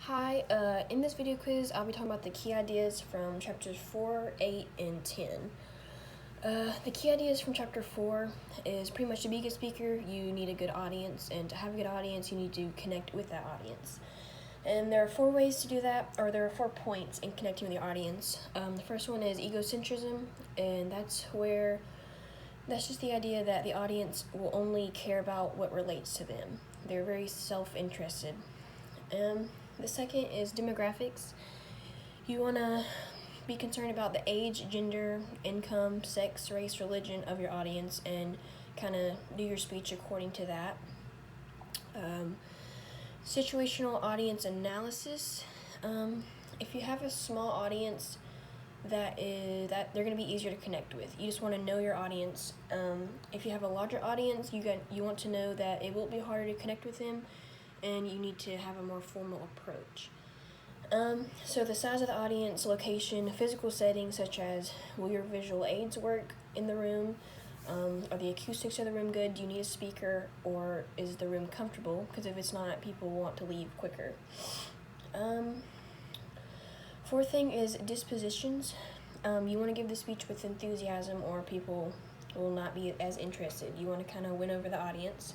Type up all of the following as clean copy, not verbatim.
Hi, in this video quiz, I'll be talking about the key ideas from chapters 4, 8, and 10. The key ideas from chapter 4 is pretty much to be a good speaker, you need a good audience, and to have a good audience, you need to connect with that audience. And there are 4 ways to do that, or there are 4 points in connecting with your audience. The first one is egocentrism, and that's just the idea that the audience will only care about what relates to them. They're very self-interested. The second is demographics. You want to be concerned about the age, gender, income, sex, race, religion of your audience and kind of do your speech according to that. Situational audience analysis. If you have a small audience, that they're going to be easier to connect with. You just want to know your audience. If you have a larger audience, you want to know that it will be harder to connect with them, and you need to have a more formal approach. So the size of the audience, location, physical settings such as will your visual aids work in the room? Are the acoustics of the room good? Do you need a speaker, or is the room comfortable? Because if it's not, people want to leave quicker. Fourth thing is dispositions. You want to give the speech with enthusiasm, or people will not be as interested. You want to kind of win over the audience,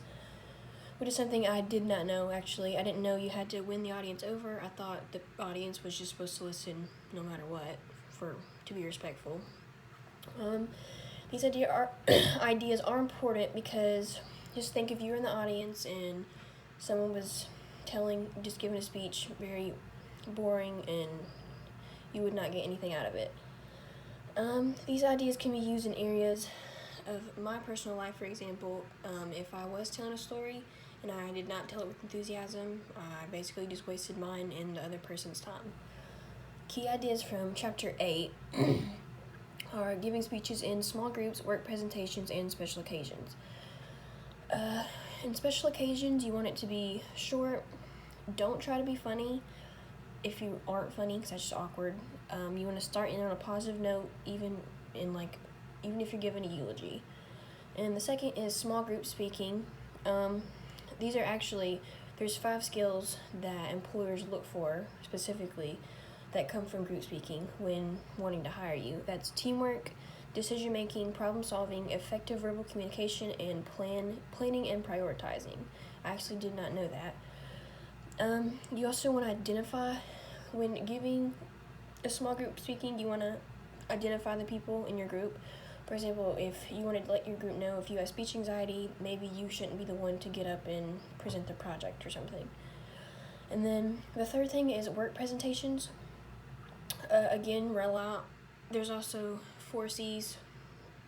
which is something I did not know, actually. I didn't know you had to win the audience over. I thought the audience was just supposed to listen no matter what, to be respectful. These ideas are important because just think if you were in the audience and someone was giving a speech very boring and you would not get anything out of it. These ideas can be used in areas of my personal life. For example, if I was telling a story and I did not tell it with enthusiasm, I basically just wasted mine and the other person's time. Key ideas from chapter 8 are giving speeches in small groups, work presentations, and special occasions. In special occasions, you want it to be short. Don't try to be funny if you aren't funny, because that's just awkward. You want to start in on a positive note, even if you're giving a eulogy. And the second is small group speaking. These are there's 5 skills that employers look for specifically that come from group speaking when wanting to hire you. That's teamwork, decision making, problem solving, effective verbal communication, and planning and prioritizing. I actually did not know that. You also want to identify, when giving a small group speaking, you want to identify the people in your group. For example, if you want to let your group know if you have speech anxiety, maybe you shouldn't be the one to get up and present the project or something. And then the third thing is work presentations. Again, there's also 4 C's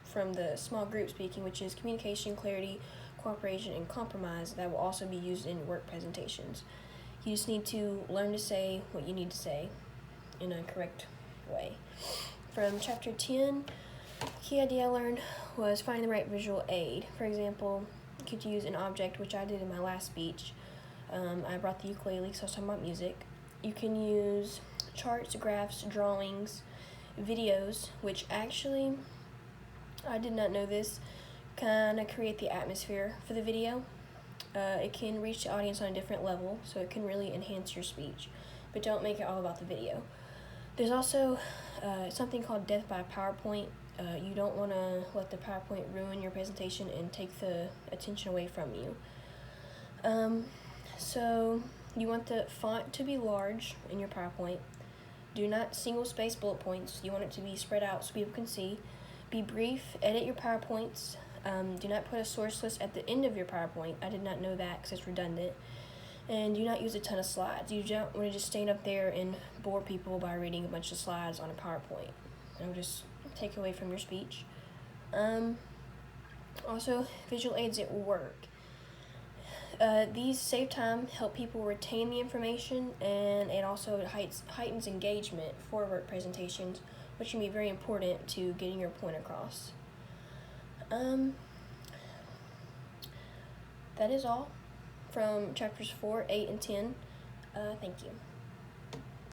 from the small group speaking, which is communication, clarity, cooperation, and compromise, that will also be used in work presentations. You just need to learn to say what you need to say in a correct way. From chapter 10, key idea I learned was finding the right visual aid. For example, you could use an object, which I did in my last speech. I brought the ukulele because I was talking about music. You can use charts, graphs, drawings, videos, which actually, I did not know this, kind of create the atmosphere for the video. It can reach the audience on a different level, so it can really enhance your speech, but don't make it all about the video. There's also something called death by PowerPoint. You don't want to let the PowerPoint ruin your presentation and take the attention away from you. So you want the font to be large in your PowerPoint. Do not single space bullet points. You want it to be spread out so people can see. Be brief. Edit your PowerPoints. Do not put a source list at the end of your PowerPoint. I did not know that because it's redundant. And do not use a ton of slides. You don't want to just stand up there and bore people by reading a bunch of slides on a PowerPoint. It'll just take away from your speech. Also, visual aids at work. These save time, help people retain the information, and it also heightens engagement for work presentations, which can be very important to getting your point across. That is all from chapters 4, 8, and 10. Thank you.